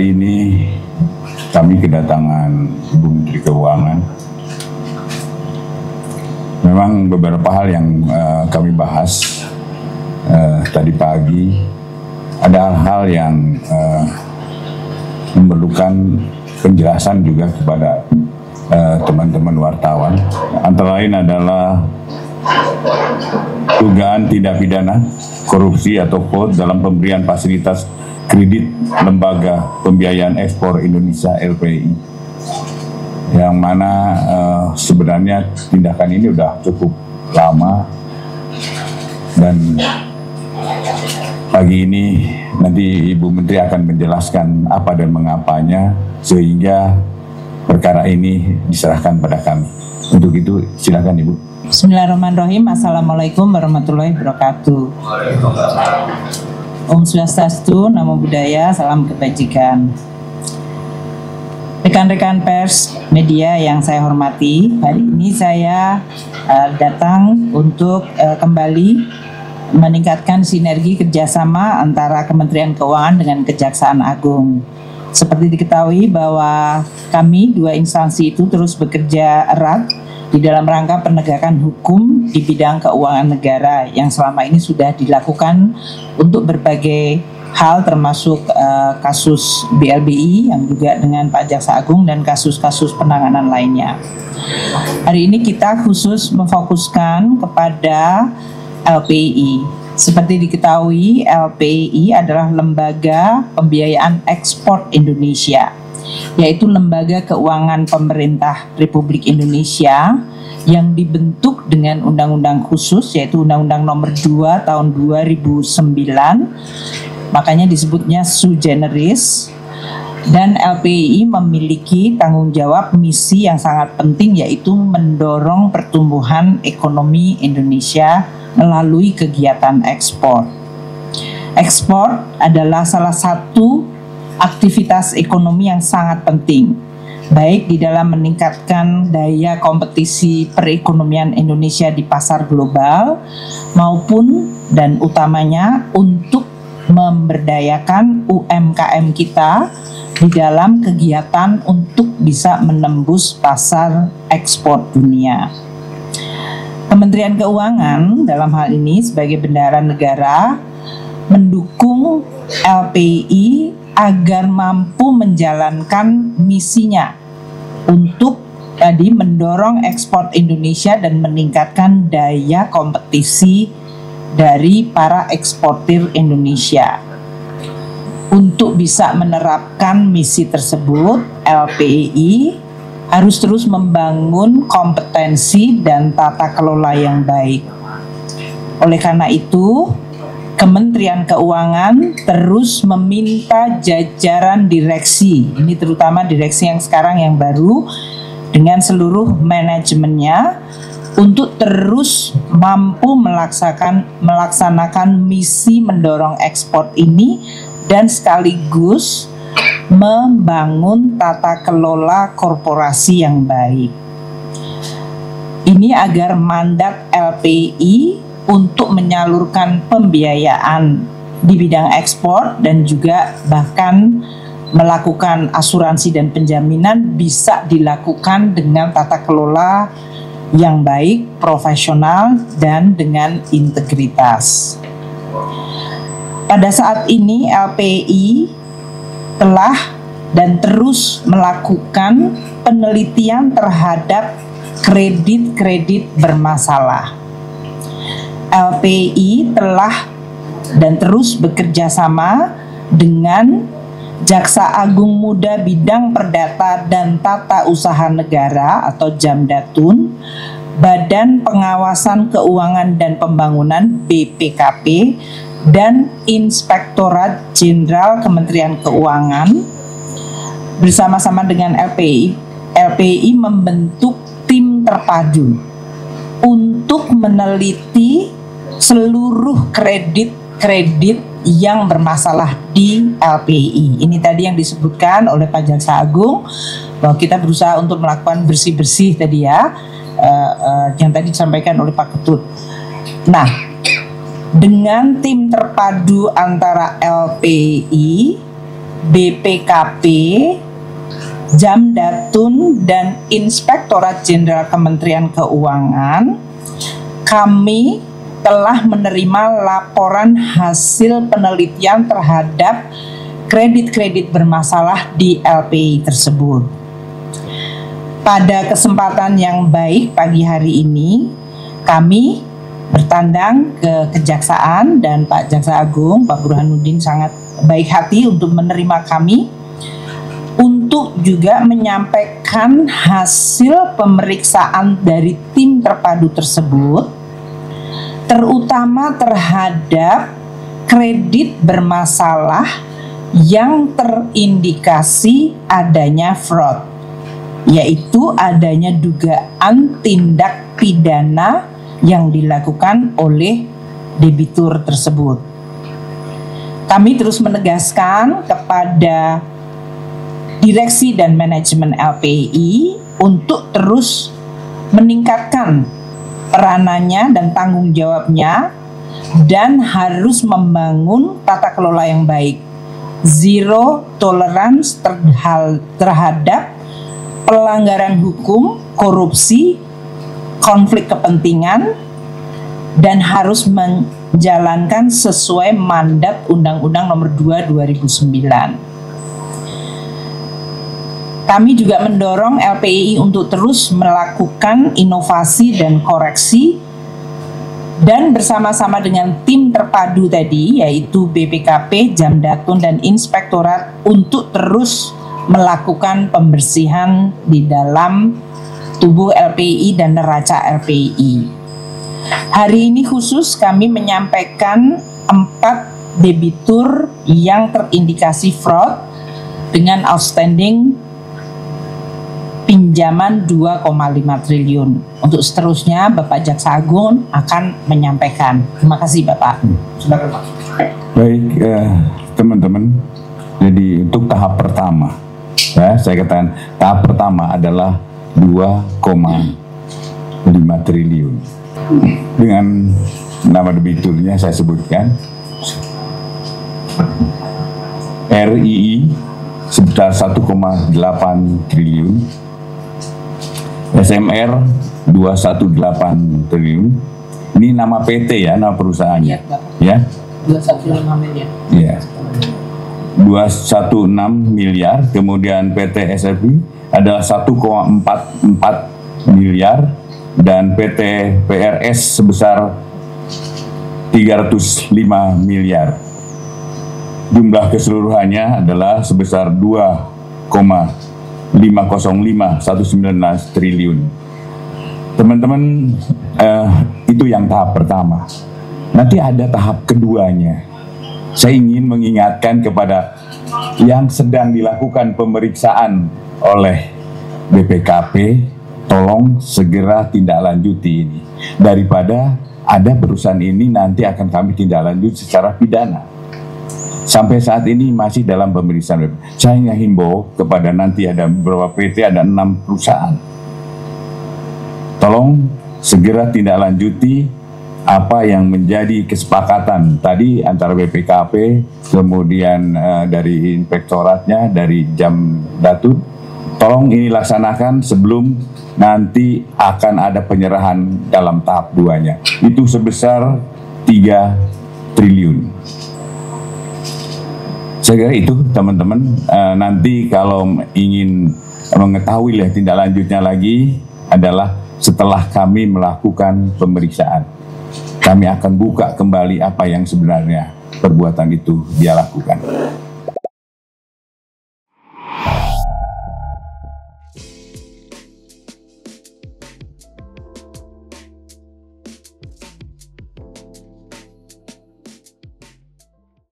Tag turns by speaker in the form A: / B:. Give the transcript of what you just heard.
A: Hari ini kami kedatangan Ibu Menteri Keuangan. Memang beberapa hal yang kami bahas tadi pagi, ada hal-hal yang memerlukan penjelasan juga kepada teman-teman wartawan. Antara lain adalah dugaan tindak pidana korupsi atau fraud dalam pemberian fasilitas kredit Lembaga Pembiayaan Ekspor Indonesia (LPI), yang mana sebenarnya tindakan ini sudah cukup lama, dan pagi ini nanti Ibu Menteri akan menjelaskan apa dan mengapanya sehingga perkara ini diserahkan pada kami. Untuk itu silakan Ibu.
B: Bismillahirrahmanirrahim. Assalamualaikum warahmatullahi wabarakatuh. Om Swastiastu, Namo Buddhaya, salam kebajikan. Rekan-rekan pers, media yang saya hormati, hari ini saya datang untuk kembali meningkatkan sinergi kerjasama antara Kementerian Keuangan dengan Kejaksaan Agung. Seperti diketahui bahwa kami dua instansi itu terus bekerja erat di dalam rangka penegakan hukum di bidang keuangan negara yang selama ini sudah dilakukan untuk berbagai hal, termasuk kasus BLBI yang juga dengan Pak Jaksa Agung dan kasus-kasus penanganan lainnya. Hari ini kita khusus memfokuskan kepada LPI. Seperti diketahui, LPI adalah Lembaga Pembiayaan Ekspor Indonesia, yaitu lembaga keuangan pemerintah Republik Indonesia yang dibentuk dengan undang-undang khusus, yaitu Undang-Undang Nomor 2 Tahun 2009, makanya disebutnya sui generis. Dan LPI memiliki tanggung jawab misi yang sangat penting, yaitu mendorong pertumbuhan ekonomi Indonesia melalui kegiatan ekspor. Ekspor adalah salah satu aktivitas ekonomi yang sangat penting, baik di dalam meningkatkan daya kompetisi perekonomian Indonesia di pasar global, maupun dan utamanya untuk memberdayakan UMKM kita di dalam kegiatan untuk bisa menembus pasar ekspor dunia. Kementerian Keuangan dalam hal ini sebagai bendahara negara mendukung LPI agar mampu menjalankan misinya untuk tadi mendorong ekspor Indonesia dan meningkatkan daya kompetisi dari para eksportir Indonesia. Untuk bisa menerapkan misi tersebut, LPI harus terus membangun kompetensi dan tata kelola yang baik. Oleh karena itu, Kementerian Keuangan terus meminta jajaran direksi, ini terutama direksi yang sekarang yang baru, dengan seluruh manajemennya untuk terus mampu melaksanakan misi mendorong ekspor ini dan sekaligus membangun tata kelola korporasi yang baik. Ini agar mandat LPI untuk menyalurkan pembiayaan di bidang ekspor dan juga bahkan melakukan asuransi dan penjaminan bisa dilakukan dengan tata kelola yang baik, profesional, dan dengan integritas. Pada saat ini LPI telah dan terus melakukan penelitian terhadap kredit-kredit bermasalah. LPI telah dan terus bekerja sama dengan Jaksa Agung Muda Bidang Perdata dan Tata Usaha Negara atau Jamdatun, Badan Pengawasan Keuangan dan Pembangunan BPKP, dan Inspektorat Jenderal Kementerian Keuangan bersama-sama dengan LPI membentuk tim terpadu untuk meneliti seluruh kredit yang bermasalah di LPI. Ini tadi yang disebutkan oleh Pak Jaksa Agung bahwa kita berusaha untuk melakukan bersih-bersih tadi ya, yang tadi disampaikan oleh Pak Ketut. Nah, dengan tim terpadu antara LPI, BPKP, Jamdatun, dan Inspektorat Jenderal Kementerian Keuangan, kami telah menerima laporan hasil penelitian terhadap kredit-kredit bermasalah di LPI tersebut. Pada kesempatan yang baik pagi hari ini, kami bertandang ke Kejaksaan, dan Pak Jaksa Agung, Pak Burhanuddin, sangat baik hati untuk menerima kami untuk juga menyampaikan hasil pemeriksaan dari tim terpadu tersebut, terutama terhadap kredit bermasalah yang terindikasi adanya fraud, yaitu adanya dugaan tindak pidana yang dilakukan oleh debitur tersebut. Kami terus menegaskan kepada direksi dan manajemen LPI untuk terus meningkatkan peranannya dan tanggung jawabnya, dan harus membangun tata kelola yang baik, zero tolerance terhadap pelanggaran hukum, korupsi, konflik kepentingan, dan harus menjalankan sesuai mandat Undang-Undang Nomor 2 2009. Kami juga mendorong LPI untuk terus melakukan inovasi dan koreksi, dan bersama-sama dengan tim terpadu tadi, yaitu BPKP, Jamdatun, dan Inspektorat, untuk terus melakukan pembersihan di dalam tubuh LPI dan neraca LPI. Hari ini khusus kami menyampaikan 4 debitur yang terindikasi fraud dengan outstanding pinjaman 2,5 triliun. Untuk seterusnya Bapak Jaksa Agung akan menyampaikan. Terima kasih Bapak. Silakan Pak.
A: Baik, teman-teman. Jadi untuk tahap pertama, ya, saya katakan tahap pertama adalah 2,5 triliun. Dengan nama debiturnya saya sebutkan, RII sebesar 1,8 triliun, SMR 218 triliun. Ini nama PT ya, nama perusahaannya. Ya.
B: 216 miliar.
A: Ya. 216 miliar, kemudian PT SFI adalah 1,44 miliar, dan PT PRS sebesar 305 miliar. Jumlah keseluruhannya adalah sebesar 2,505,119 triliun. Teman-teman, itu yang tahap pertama. Nanti ada tahap keduanya. Saya ingin mengingatkan kepada yang sedang dilakukan pemeriksaan oleh BPKP, tolong segera tindak lanjuti ini. Daripada ada perusahaan ini nanti akan kami tindak lanjut secara pidana. Sampai saat ini masih dalam pemeriksaan. Saya himbau kepada, nanti ada beberapa PT, ada 6 perusahaan. Tolong segera tindak lanjuti apa yang menjadi kesepakatan tadi antara BPKP, kemudian dari inspektoratnya, dari Jamdatun. Tolong ini laksanakan sebelum nanti akan ada penyerahan dalam tahap 2-nya. Itu sebesar 3 triliun. Saya kira itu teman-teman, nanti kalau ingin mengetahui tindak lanjutnya lagi adalah setelah kami melakukan pemeriksaan. Kami akan buka kembali apa yang sebenarnya perbuatan itu dia lakukan.